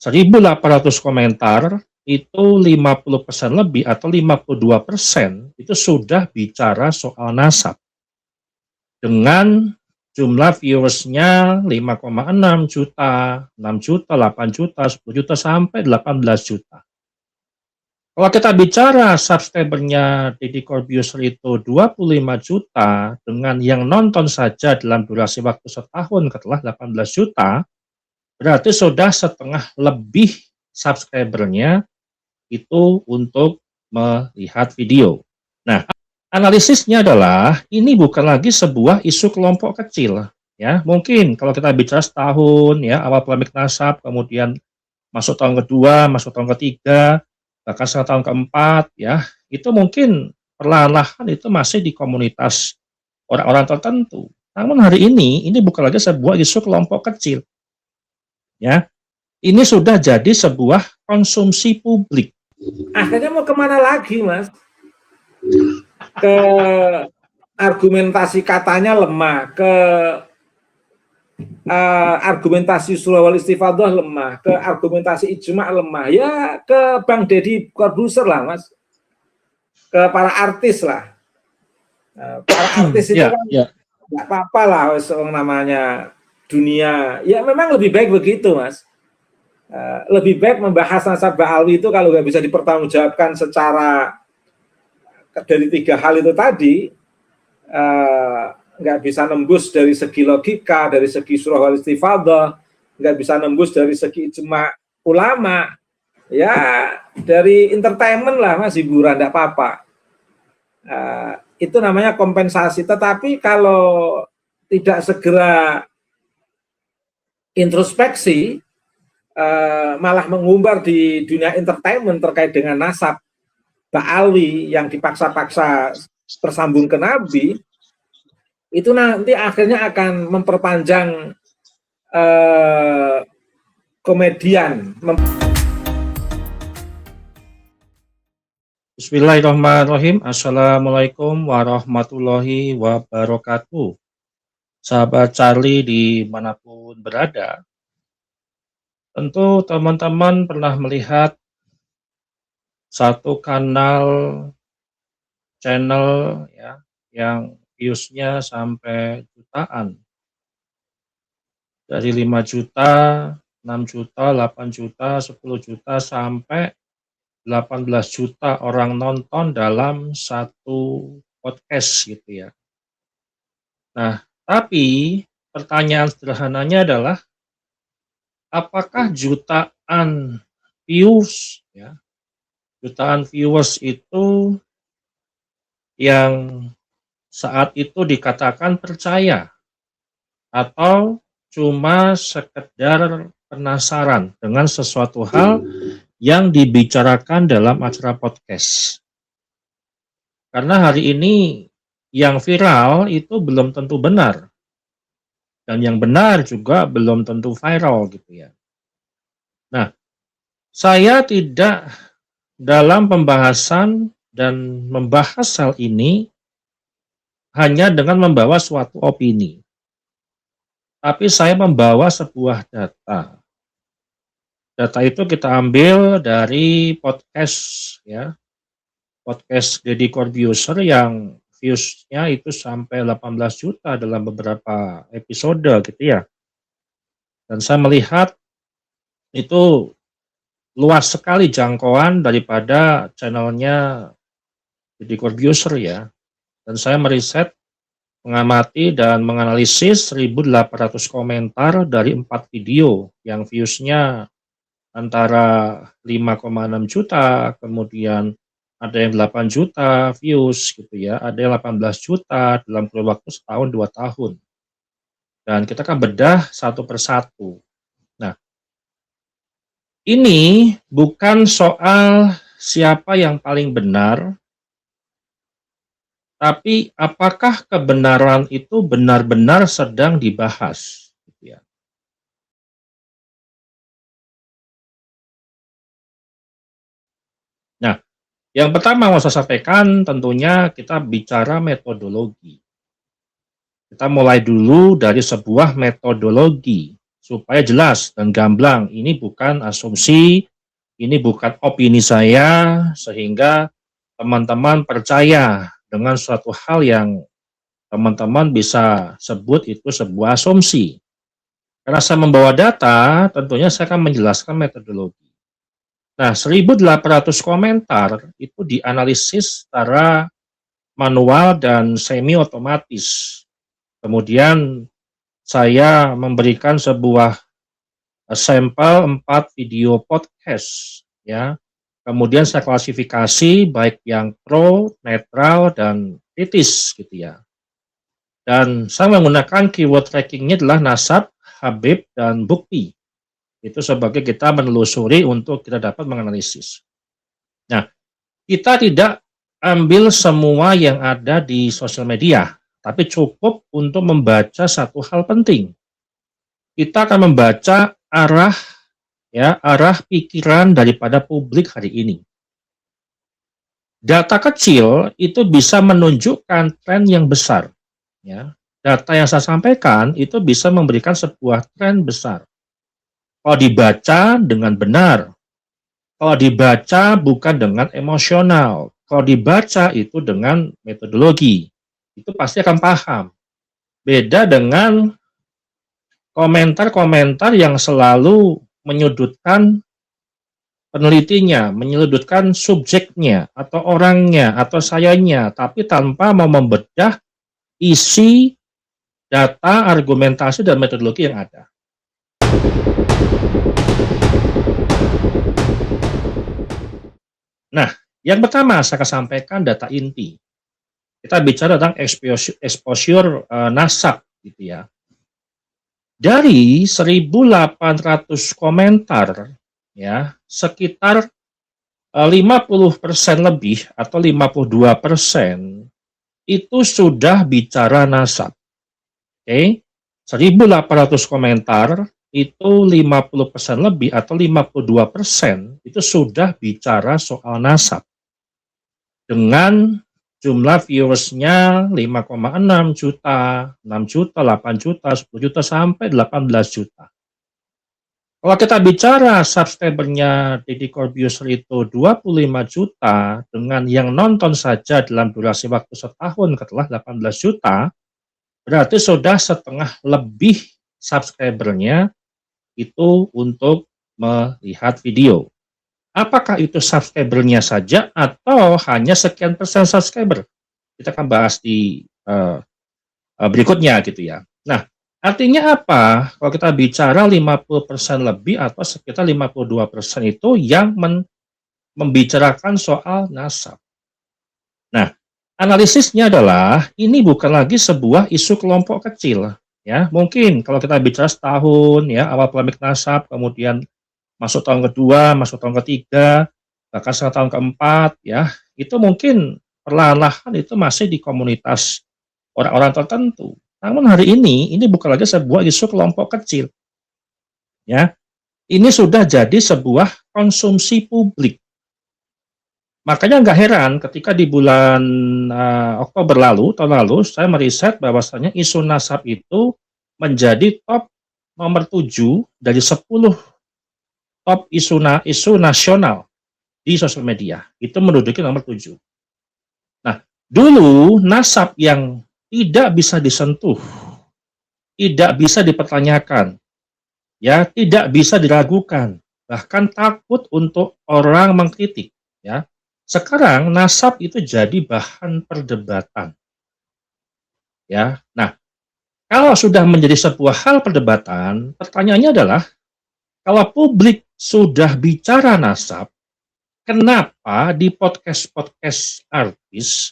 1.800 komentar, itu 50% lebih atau 52% itu sudah bicara soal nasab. Dengan jumlah viewersnya 5,6 juta, 6 juta, 8 juta, 10 juta, sampai 18 juta. Kalau kita bicara subscribernya Deddy Corbuzier itu 25 juta, dengan yang nonton saja dalam durasi waktu setahun setelah 18 juta, berarti sudah setengah lebih subscribernya itu untuk melihat video. Nah, analisisnya adalah ini bukan lagi sebuah isu kelompok kecil, ya. Mungkin kalau kita bicara setahun, ya, awal polemik nasab, kemudian masuk tahun kedua, masuk tahun ketiga, bahkan tahun keempat, ya, itu mungkin perlahan-lahan itu masih di komunitas orang-orang tertentu. Namun hari ini bukan lagi sebuah isu kelompok kecil, ya. Ini sudah jadi sebuah konsumsi publik. Akhirnya mau kemana lagi, Mas? Ke argumentasi katanya lemah, ke argumentasi surah wal istifadah lemah, ke argumentasi ijma lemah, ya ke Bang Deddy Corbuzier lah, Mas, ke para artis lah. Para artis itu kan nggak apa-apa lah, namanya dunia. Ya memang lebih baik begitu, Mas. Lebih baik membahas nasab ba'alwi itu kalau nggak bisa dipertanggungjawabkan secara dari tiga hal itu tadi, nggak bisa nembus dari segi logika, dari segi surah wal istifadah, nggak bisa nembus dari segi ijma ulama, ya dari entertainment lah, Mas, hiburan, nggak apa-apa. Itu namanya kompensasi. Tetapi kalau tidak segera introspeksi, malah mengumbar di dunia entertainment terkait dengan nasab ba'alwi yang dipaksa-paksa tersambung ke Nabi, itu nanti akhirnya akan memperpanjang komedian. Bismillahirrahmanirrahim. Assalamualaikum warahmatullahi wabarakatuh. Sahabat Charlie dimanapun berada, tentu teman-teman pernah melihat satu channel, ya, yang viewsnya sampai jutaan, dari 5 juta, 6 juta, 8 juta, 10 juta, sampai 18 juta orang nonton dalam satu podcast gitu ya. Nah, tapi pertanyaan sederhananya adalah, apakah jutaan views, ya, jutaan viewers itu yang saat itu dikatakan percaya, atau cuma sekedar penasaran dengan sesuatu hal yang dibicarakan dalam acara podcast? Karena hari ini yang viral itu belum tentu benar, dan yang benar juga belum tentu viral gitu ya. Nah, saya tidak dalam pembahasan dan membahas hal ini hanya dengan membawa suatu opini, tapi saya membawa sebuah data. Data itu kita ambil dari podcast, ya, podcast Deddy Corbuzier yang viewsnya itu sampai 18 juta dalam beberapa episode gitu ya. Dan saya melihat itu luas sekali jangkauan daripada channelnya Deddy Corbuzier ya. Dan saya meriset, mengamati dan menganalisis 1.800 komentar dari 4 video yang viewsnya antara 5,6 juta, kemudian ada yang 8 juta views gitu ya, ada yang 18 juta dalam kurun waktu setahun 2 tahun. Dan kita akan bedah satu persatu. Nah, ini bukan soal siapa yang paling benar, tapi apakah kebenaran itu benar-benar sedang dibahas gitu ya. Nah, yang pertama mau saya sampaikan, tentunya kita bicara metodologi. Kita mulai dulu dari sebuah metodologi. supaya jelas dan gamblang. Ini bukan asumsi, ini bukan opini saya, sehingga teman-teman percaya dengan suatu hal yang teman-teman bisa sebut itu sebuah asumsi. Karena saya membawa data, tentunya saya akan menjelaskan metodologi. Nah, 1.800 komentar itu dianalisis secara manual dan semi otomatis. Kemudian saya memberikan sebuah sampel 4 video podcast, ya. Kemudian saya klasifikasi baik yang pro, netral, dan kritis gitu ya. Dan saya menggunakan keyword trackingnya adalah nasab, habib, dan bukti. Itu sebagai kita menelusuri untuk kita dapat menganalisis. Nah, kita tidak ambil semua yang ada di sosial media, tapi cukup untuk membaca satu hal penting. Kita akan membaca arah pikiran daripada publik hari ini. Data kecil itu bisa menunjukkan tren yang besar. Ya. Data yang saya sampaikan itu bisa memberikan sebuah tren besar. Kalau dibaca dengan benar, kalau dibaca bukan dengan emosional, kalau dibaca itu dengan metodologi, itu pasti akan paham. Beda dengan komentar-komentar yang selalu menyudutkan penelitinya, menyudutkan subjeknya, atau orangnya, atau sayanya, tapi tanpa mau membedah isi, data, argumentasi, dan metodologi yang ada. Nah, yang pertama saya akan sampaikan data inti. Kita bicara tentang exposure nasab gitu ya. Dari 1.800 komentar ya, sekitar 50% lebih atau 52% itu sudah bicara nasab. Oke. 1.800 komentar itu 50% lebih atau 52% itu sudah bicara soal nasab. Dengan jumlah viewersnya 5,6 juta, 6 juta, 8 juta, 10 juta, sampai 18 juta. Kalau kita bicara subscribernya Deddy Corbuzier itu 25 juta, dengan yang nonton saja dalam durasi waktu setahun katakanlah 18 juta, berarti sudah setengah lebih subscribernya itu untuk melihat video. Apakah itu subscribernya saja atau hanya sekian persen subscriber? Kita akan bahas di berikutnya gitu ya. Nah, artinya apa? Kalau kita bicara 50% lebih atau sekitar 52% itu yang membicarakan soal nasab. Nah, analisisnya adalah ini bukan lagi sebuah isu kelompok kecil. Ya, mungkin kalau kita bicara setahun ya, awal polemik nasab, kemudian masuk tahun kedua, masuk tahun ketiga, bahkan tahun keempat ya, itu mungkin perlahan-lahan itu masih di komunitas orang-orang tertentu. Namun hari ini bukan lagi sebuah isu kelompok kecil. Ya. Ini sudah jadi sebuah konsumsi publik. Makanya nggak heran ketika di bulan Oktober lalu, tahun lalu, saya meriset bahwasanya isu nasab itu menjadi top nomor 7 dari 10 top isu nasional di sosial media. Itu menduduki nomor 7. Nah, dulu nasab yang tidak bisa disentuh, tidak bisa dipertanyakan, ya, tidak bisa diragukan, bahkan takut untuk orang mengkritik, ya. Sekarang nasab itu jadi bahan perdebatan. Ya. Nah, kalau sudah menjadi sebuah hal perdebatan, pertanyaannya adalah kalau publik sudah bicara nasab, kenapa di podcast-podcast artis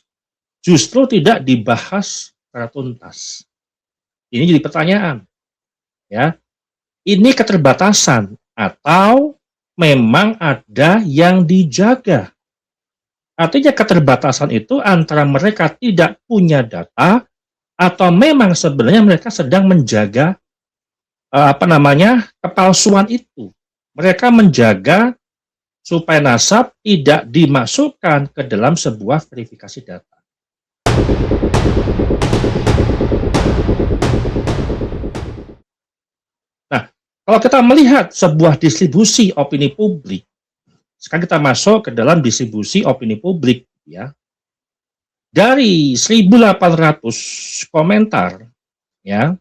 justru tidak dibahas secara tuntas? Ini jadi pertanyaan. Ya. Ini keterbatasan atau memang ada yang dijaga? Artinya keterbatasan itu antara mereka tidak punya data atau memang sebenarnya mereka sedang menjaga kepalsuan itu. Mereka menjaga supaya nasab tidak dimasukkan ke dalam sebuah verifikasi data. Nah, Kalau kita melihat sebuah distribusi opini publik, sekarang kita masuk ke dalam distribusi opini publik, ya. Dari 1.800 komentar, ya,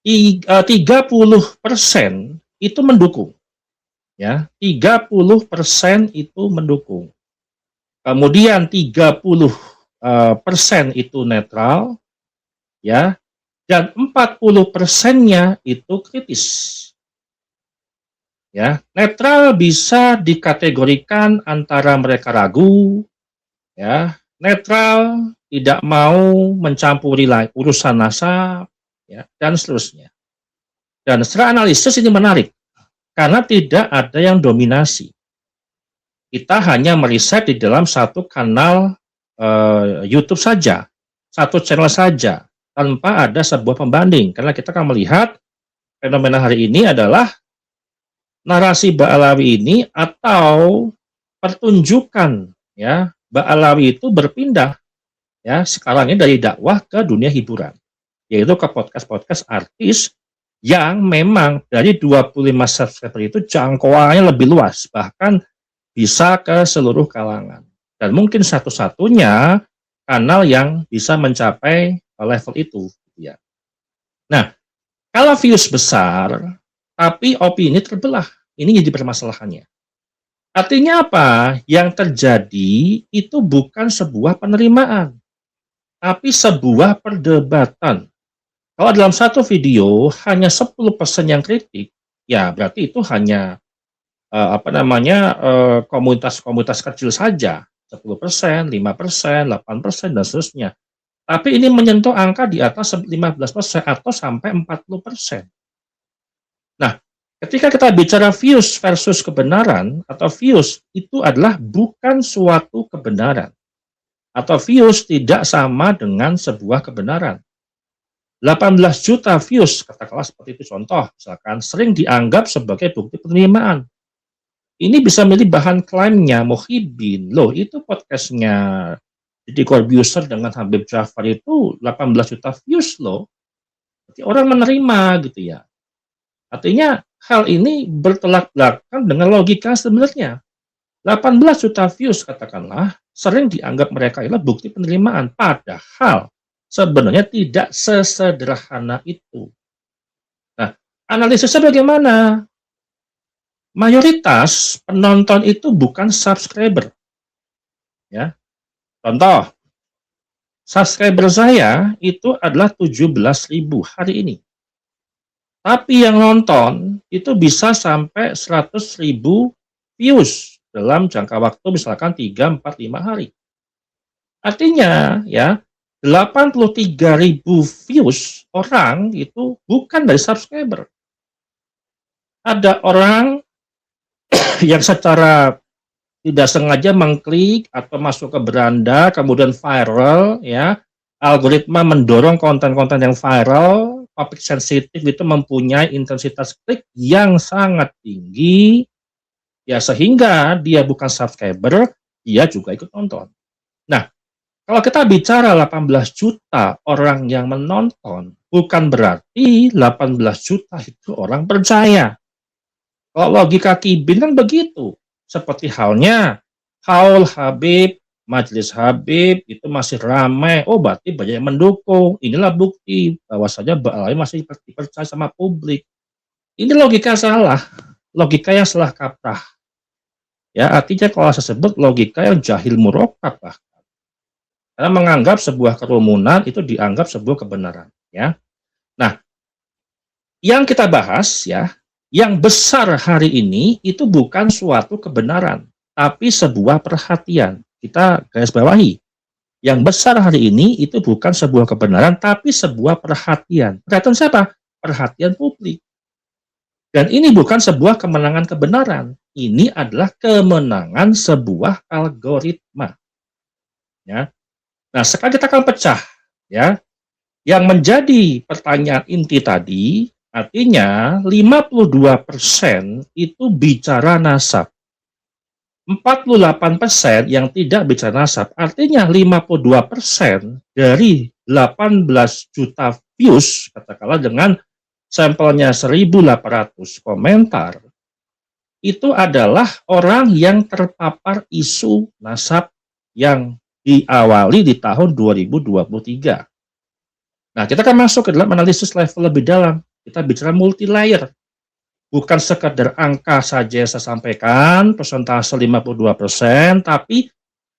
30% itu mendukung, ya, 30% itu mendukung. Kemudian 30% itu netral, ya, dan 40%-nya itu kritis. Ya, netral bisa dikategorikan antara mereka ragu, ya, netral tidak mau mencampuri urusan nasab, ya, dan seterusnya. Dan secara analisis ini menarik karena tidak ada yang dominasi. Kita hanya meriset di dalam satu kanal YouTube saja, satu channel saja, tanpa ada sebuah pembanding. Karena kita akan melihat fenomena hari ini adalah narasi Ba'alawi ini atau pertunjukan, ya, Ba'alawi itu berpindah, ya, sekarang ini dari dakwah ke dunia hiburan, yaitu ke podcast-podcast artis yang memang dari 25 subscriber itu jangkauannya lebih luas, bahkan bisa ke seluruh kalangan. Dan mungkin satu-satunya kanal yang bisa mencapai level itu, ya. Nah, kalau views besar tapi opini terbelah, ini jadi permasalahannya. Artinya apa? Yang terjadi itu bukan sebuah penerimaan, tapi sebuah perdebatan. Kalau dalam satu video hanya 10% yang kritik, ya berarti itu hanya komunitas-komunitas kecil saja, 10%, 5%, 8%, dan seterusnya. Tapi ini menyentuh angka di atas 15% atau sampai 40%. Nah, ketika kita bicara views versus kebenaran, atau views itu adalah bukan suatu kebenaran. Atau views tidak sama dengan sebuah kebenaran. 18 juta views, katakanlah seperti itu contoh, misalkan sering dianggap sebagai bukti penerimaan. Ini bisa menjadi bahan klaimnya Muhyiddin. Loh, itu podcastnya Deddy Corbuzier dengan Habib Jafar itu 18 juta views loh. Berarti orang menerima gitu ya. Artinya hal ini bertolak belakang dengan logika sebenarnya. 18 juta views katakanlah sering dianggap mereka adalah bukti penerimaan. Padahal sebenarnya tidak sesederhana itu. Nah, analisisnya bagaimana? Mayoritas penonton itu bukan subscriber. Ya. Contoh, subscriber saya itu adalah 17.000 hari ini. Tapi yang nonton itu bisa sampai 100.000 views dalam jangka waktu misalkan 3, 4, 5 hari. Artinya ya 83.000 views orang itu bukan dari subscriber. Ada orang yang secara tidak sengaja mengklik atau masuk ke beranda, kemudian viral, ya, algoritma mendorong konten-konten yang viral, topik sensitif itu mempunyai intensitas klik yang sangat tinggi, ya sehingga dia bukan subscriber, dia juga ikut nonton. Nah, kalau kita bicara 18 juta orang yang menonton, bukan berarti 18 juta itu orang percaya. Kalau logika Kibin kan begitu. Seperti halnya haul Habib, majelis Habib itu masih ramai. Oh, berarti banyak yang mendukung. Inilah bukti bahwasanya Ba'alawi masih dipercaya sama publik. Ini logika salah. Logika yang salah kaprah. Ya, artinya kalau saya sebut logika yang jahil murakkab bahkan. Karena menganggap sebuah kerumunan itu dianggap sebuah kebenaran, ya. Nah, yang kita bahas ya, yang besar hari ini itu bukan suatu kebenaran, tapi sebuah perhatian. Kita garis bawahi. Yang besar hari ini itu bukan sebuah kebenaran, tapi sebuah perhatian. Perhatian siapa? Perhatian publik. Dan ini bukan sebuah kemenangan kebenaran. Ini adalah kemenangan sebuah algoritma. Ya. Nah, sekarang kita akan pecah. Ya. Yang menjadi pertanyaan inti tadi, artinya 52% itu bicara nasab. 48% yang tidak bicara nasab. Artinya 52% dari 18 juta views, katakanlah dengan sampelnya 1.800 komentar, itu adalah orang yang terpapar isu nasab yang diawali di tahun 2023. Nah, kita akan masuk ke dalam analisis level lebih dalam. Kita bicara multi layer. Bukan sekadar angka saja yang saya sampaikan, persentase 52%, tapi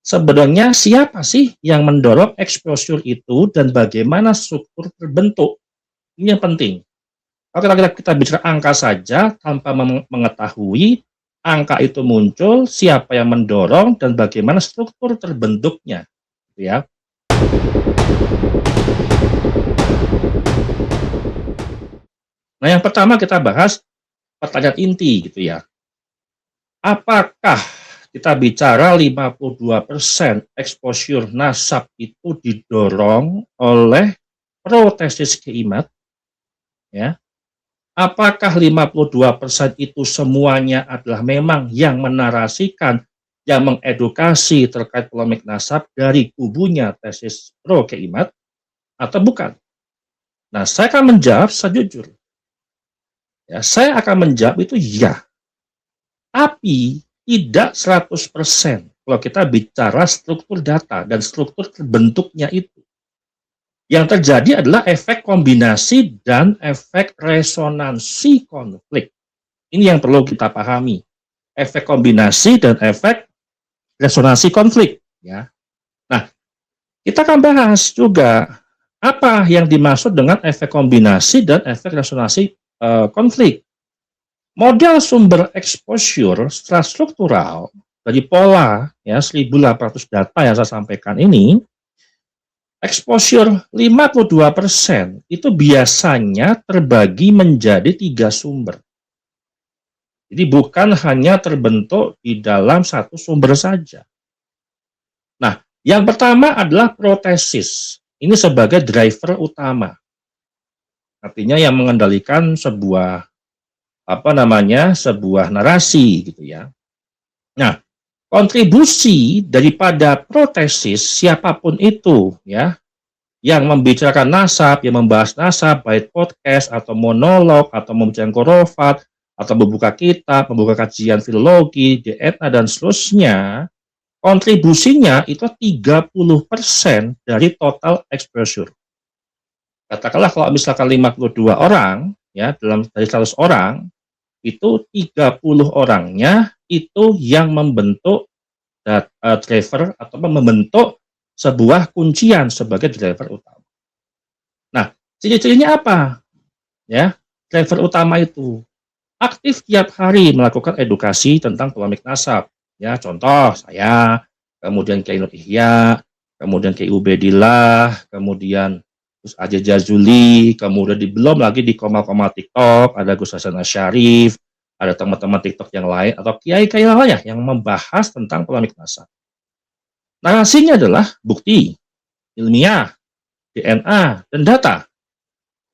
sebenarnya siapa sih yang mendorong exposure itu dan bagaimana struktur terbentuk? Ini yang penting. Kalau kita bicara angka saja tanpa mengetahui angka itu muncul, siapa yang mendorong dan bagaimana struktur terbentuknya, ya. Nah, yang pertama kita bahas pertanyaan inti gitu ya. Apakah kita bicara 52% exposure nasab itu didorong oleh protesis keimat, ya? Apakah 52% itu semuanya adalah memang yang menarasikan, yang mengedukasi terkait polemik nasab dari kubunya tesis pro keimat, atau bukan? Nah, saya akan menjawab sejujur. Ya, saya akan menjawab itu ya. Tapi tidak 100% kalau kita bicara struktur data dan struktur terbentuknya itu. Yang terjadi adalah efek kombinasi dan efek resonansi konflik. Ini yang perlu kita pahami. Efek kombinasi dan efek resonansi konflik. Ya. Nah, kita akan bahas juga apa yang dimaksud dengan efek kombinasi dan efek resonansi konflik. Model sumber exposure secara struktural dari pola ya 1.800 data yang saya sampaikan ini, exposure 52% itu biasanya terbagi menjadi 3 sumber. Jadi bukan hanya terbentuk di dalam satu sumber saja. Nah, yang pertama adalah protesis. Ini sebagai driver utama. Artinya yang mengendalikan sebuah sebuah narasi gitu ya. Nah, kontribusi daripada protesis siapapun itu ya, yang membicarakan nasab, yang membahas nasab, baik podcast atau monolog atau membicarakan khurafat atau membuka kitab, membuka kajian filologi, DNA dan seterusnya, kontribusinya itu 30% dari total exposure. Katakanlah kalau misalkan 52 orang ya, dari 100 orang itu 30 orangnya itu yang membentuk driver atau membentuk sebuah kuncian sebagai driver utama. Nah, ciri-cirinya apa? Ya, driver utama itu aktif tiap hari melakukan edukasi tentang polemik nasab. Ya, contoh saya, kemudian Kiai Nur Ihya, kemudian Kiai Ubedillah, kemudian Gus Aja Jazuli, kemudian belum lagi di koma-koma TikTok, ada Gus Hasan Asyarif, ada teman-teman TikTok yang lain, atau kiai-kiai lainnya yang membahas tentang polemik nasab. Narasinya adalah bukti, ilmiah, DNA, dan data.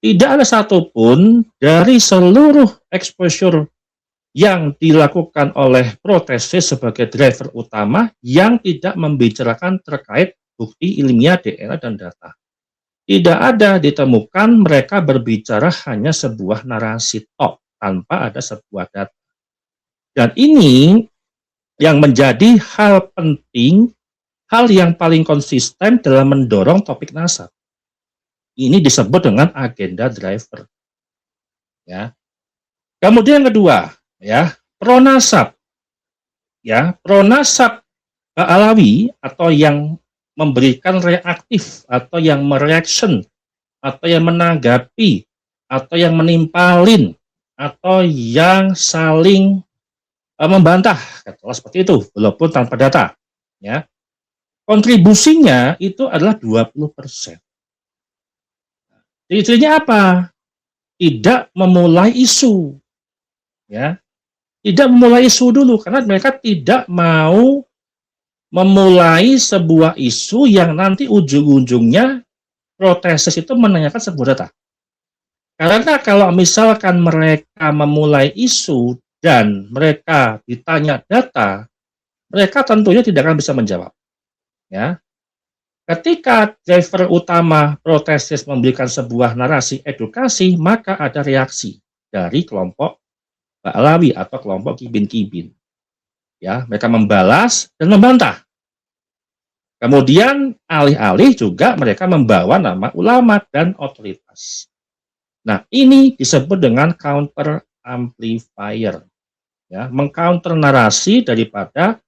Tidak ada satupun dari seluruh exposure yang dilakukan oleh protesis sebagai driver utama yang tidak membicarakan terkait bukti ilmiah, DNA, dan data. Tidak ada ditemukan mereka berbicara hanya sebuah narasi tok tanpa ada sebuah data. Dan ini yang menjadi hal penting, hal yang paling konsisten dalam mendorong topik nasab. Ini disebut dengan agenda driver. Ya. Kemudian yang kedua, ya, pronasab. Ya, pronasab Alawi atau yang memberikan reaktif atau yang mereaction atau yang menanggapi atau yang menimpalin atau yang saling membantah, katakanlah seperti itu, walaupun tanpa data. Ya, kontribusinya itu adalah 20%. Ciri-cirinya apa? Tidak memulai isu, ya, tidak memulai isu dulu karena mereka tidak mau memulai sebuah isu yang nanti ujung-ujungnya protesis itu menanyakan sebuah data. Karena kalau misalkan mereka memulai isu dan mereka ditanya data, mereka tentunya tidak akan bisa menjawab. Ya. Ketika driver utama protesis memberikan sebuah narasi edukasi, maka ada reaksi dari kelompok Ba'alawi atau kelompok kibin-kibin. Ya, mereka membalas dan membantah. Kemudian alih-alih juga mereka membawa nama ulama dan otoritas. Nah, ini disebut dengan counter amplifier. Ya, mengcounter narasi daripada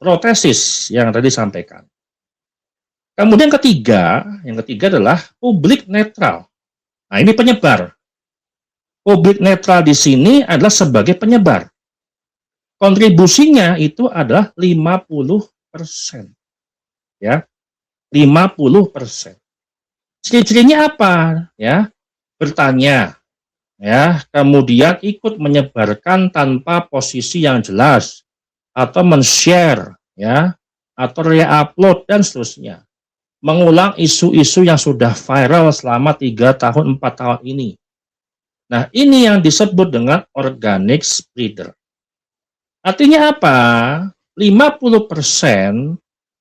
protesis yang tadi disampaikan. Kemudian yang ketiga adalah publik netral. Nah, ini penyebar. Publik netral di sini adalah sebagai penyebar. Kontribusinya itu adalah 50%. Ya, 50%. Ciri-cirinya apa? Ya, bertanya, ya, kemudian ikut menyebarkan tanpa posisi yang jelas, atau men-share, ya, atau re-upload dan seterusnya. Mengulang isu-isu yang sudah viral selama 3 tahun, 4 tahun ini. Nah, ini yang disebut dengan organic spreader. Artinya apa? 50%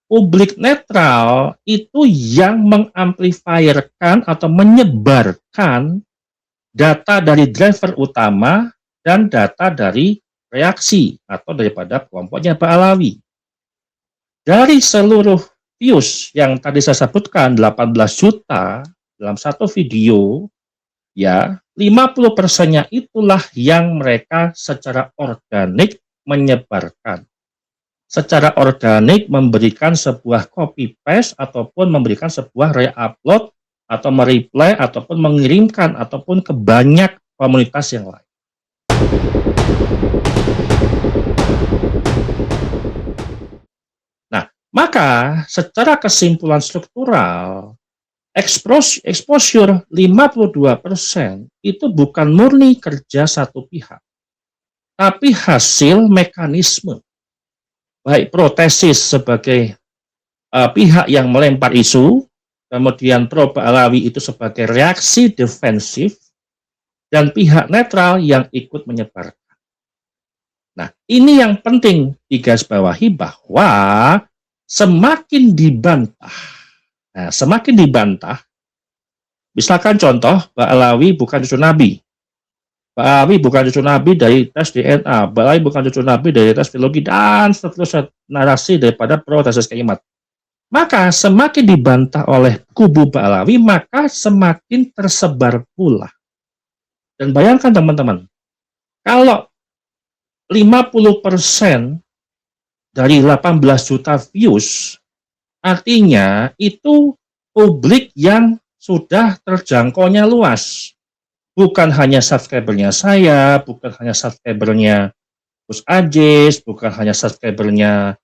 publik netral itu yang mengamplifierkan atau menyebarkan data dari driver utama dan data dari reaksi atau daripada kelompoknya Ba'alawi. Dari seluruh views yang tadi saya sebutkan 18 juta dalam satu video, ya 50%-nya itulah yang mereka secara organik menyebarkan. Secara organik memberikan sebuah copy paste ataupun memberikan sebuah re-upload atau mereply ataupun mengirimkan ataupun ke banyak komunitas yang lain. Nah, maka secara kesimpulan struktural, exposure 52% itu bukan murni kerja satu pihak, tapi hasil mekanisme. Baik protesis sebagai pihak yang melempar isu, kemudian pro Ba'alawi itu sebagai reaksi defensif, dan pihak netral yang ikut menyebarkan. Nah, ini yang penting digarisbawahi bahwa semakin dibantah, misalkan contoh, Ba'alawi bukan cucu Nabi, Ba'alawi bukan cucu Nabi dari tes DNA, Ba'alawi bukan cucu Nabi dari tes biologi, dan seterusnya narasi daripada protesis keimat. Maka semakin dibantah oleh kubu Ba'alawi, maka semakin tersebar pula. Dan bayangkan teman-teman, kalau 50% dari 18 juta views, artinya itu publik yang sudah terjangkaunya luas. Bukan hanya subscribernya saya, bukan hanya subscribernya Gus Ajis, bukan hanya subscribernya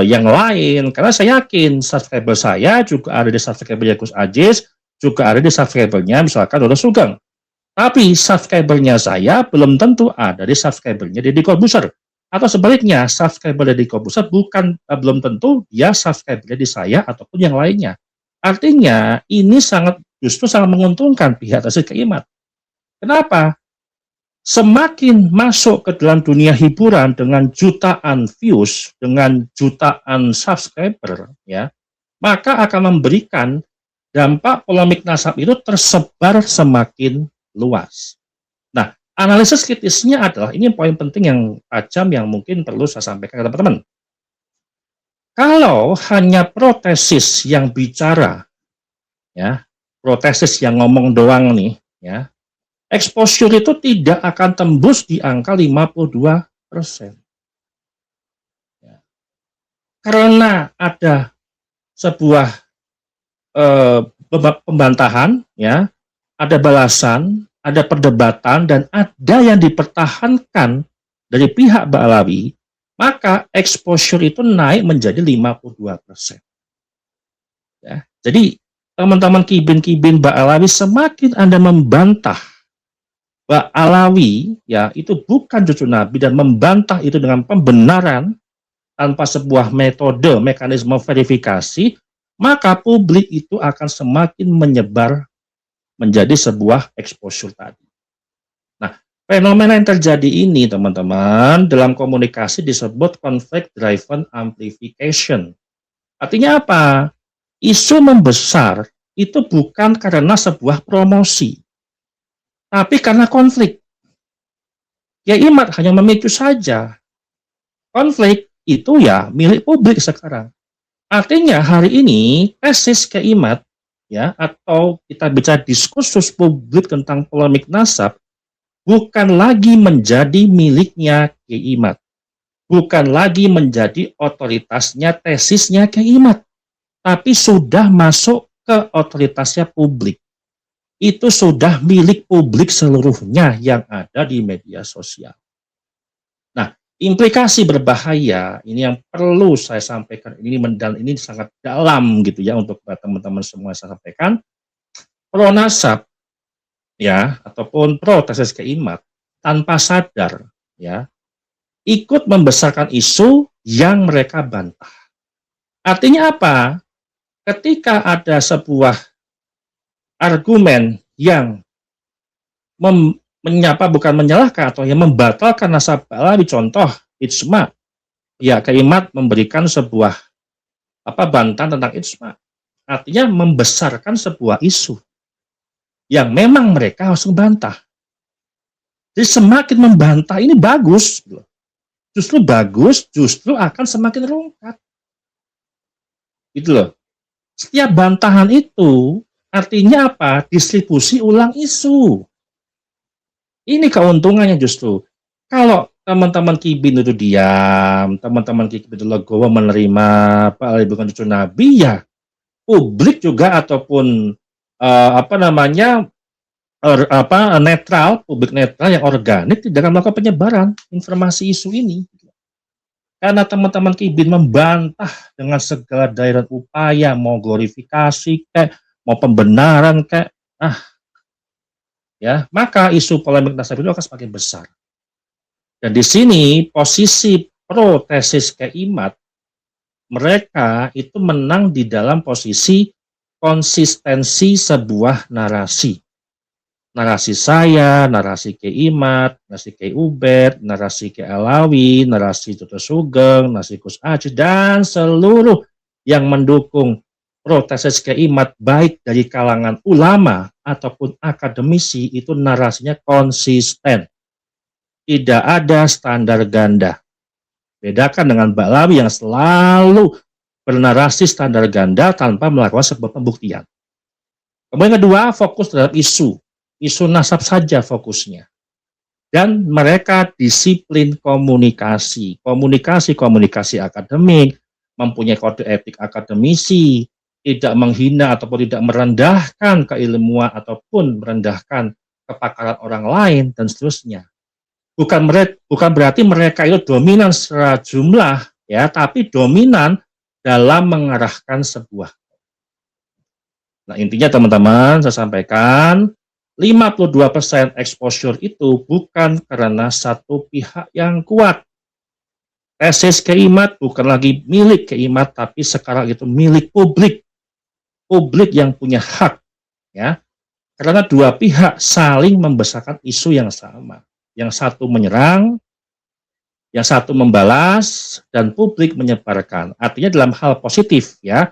yang lain, karena saya yakin subscriber saya juga ada di subscribernya Gus Ajis, juga ada di subscribernya misalkan Dodo Sugeng. Tapi subscribernya saya belum tentu ada di subscribernya Deddy Corbuzier. Atau sebaliknya, subscriber Deddy Corbuzier belum tentu dia subscribernya di saya ataupun yang lainnya. Artinya ini justru sangat menguntungkan pihak Tasik Keimat. Kenapa? Semakin masuk ke dalam dunia hiburan dengan jutaan views, dengan jutaan subscriber, ya, maka akan memberikan dampak polemik nasab itu tersebar semakin luas. Nah, analisis kritisnya adalah, ini poin penting yang tajam yang mungkin perlu saya sampaikan ke teman-teman. Kalau hanya protesis yang bicara, ya, protesis yang ngomong doang nih, ya, exposure itu tidak akan tembus di angka 52%. Ya. Karena ada sebuah pembantahan, ya, ada balasan, ada perdebatan, dan ada yang dipertahankan dari pihak Ba'alawi, maka exposure itu naik menjadi 52%. Ya, jadi teman-teman kibin-kibin Ba'alawi, semakin Anda membantah Ba'alawi, ya, itu bukan cucu Nabi, dan membantah itu dengan pembenaran tanpa sebuah metode, mekanisme verifikasi, maka publik itu akan semakin menyebar menjadi sebuah exposure tadi. Nah, fenomena yang terjadi ini, teman-teman, dalam komunikasi disebut conflict driven amplification. Artinya apa? Isu membesar itu bukan karena sebuah promosi, tapi karena konflik. Kiai Imad hanya memicu saja. Konflik itu ya milik publik sekarang. Artinya hari ini tesis Kiai Imad ya, atau kita bicara diskursus publik tentang polemik nasab, bukan lagi menjadi miliknya Kiai Imad, bukan lagi menjadi otoritasnya tesisnya Kiai Imad, tapi sudah masuk ke otoritasnya publik. Itu sudah milik publik seluruhnya yang ada di media sosial. Nah, implikasi berbahaya ini yang perlu saya sampaikan, dan ini sangat dalam gitu ya untuk teman-teman semua saya sampaikan. Pro nasab ya, ataupun pro tesis Kiai Imad tanpa sadar ya, ikut membesarkan isu yang mereka bantah. Artinya apa? Ketika ada sebuah argumen yang bukan menyalahkan atau yang membatalkan nasab Ba'alawi, contoh ijma, ya Kiai Imad memberikan sebuah bantahan tentang ijma, artinya membesarkan sebuah isu yang memang mereka harus membantah. Jadi semakin membantah ini bagus, justru bagus, justru akan semakin rungkat, gitu loh. Setiap bantahan itu artinya apa? Distribusi ulang isu. Ini keuntungannya justru. Kalau teman-teman Kibin itu diam, teman-teman Kibin itu legowo menerima Pak Ali bukan cucu Nabi, ya publik juga ataupun netral, publik netral yang organik tidak akan melakukan penyebaran informasi isu ini. Karena teman-teman Kibin membantah dengan segala daya dan upaya, mau glorifikasi kayak, mau pembenaran kayak, ya, maka isu polemik nasab itu akan semakin besar. Dan di sini posisi pro tesis Kiai Imad, mereka itu menang di dalam posisi konsistensi sebuah narasi. Narasi saya, narasi Kiai Imad, narasi Kiai Ubed, narasi Kiai Alawi, narasi Dr. Sugeng, narasi Gus Aceh, dan seluruh yang mendukung pro tesis Kiai Imad, baik dari kalangan ulama ataupun akademisi, itu narasinya konsisten. Tidak ada standar ganda. Bedakan dengan Ba'alawi yang selalu bernarasi standar ganda tanpa melakukan sebuah pembuktian. Kemudian kedua, fokus terhadap isu nasab saja fokusnya. Dan mereka disiplin komunikasi akademik, mempunyai kode etik akademisi, tidak menghina ataupun tidak merendahkan keilmuan ataupun merendahkan kepakaran orang lain dan seterusnya. Bukan berarti mereka itu dominan secara jumlah ya, tapi dominan dalam mengarahkan sebuah. Nah, intinya teman-teman saya sampaikan 52% exposure itu bukan karena satu pihak yang kuat. Tesis Kiai Imad bukan lagi milik Kiai Imad, tapi sekarang itu milik publik. Publik yang punya hak, ya. Karena dua pihak saling membesarkan isu yang sama. Yang satu menyerang, yang satu membalas, dan publik menyebarkan. Artinya dalam hal positif, ya.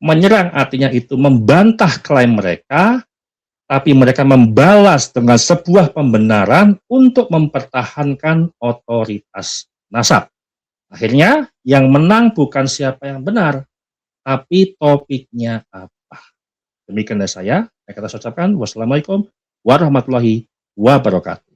Menyerang artinya itu membantah klaim mereka, tapi mereka membalas dengan sebuah pembenaran untuk mempertahankan otoritas nasab. Akhirnya yang menang bukan siapa yang benar, tapi topiknya apa. Demikian dari saya kata ucapkan. Wassalamualaikum warahmatullahi wabarakatuh.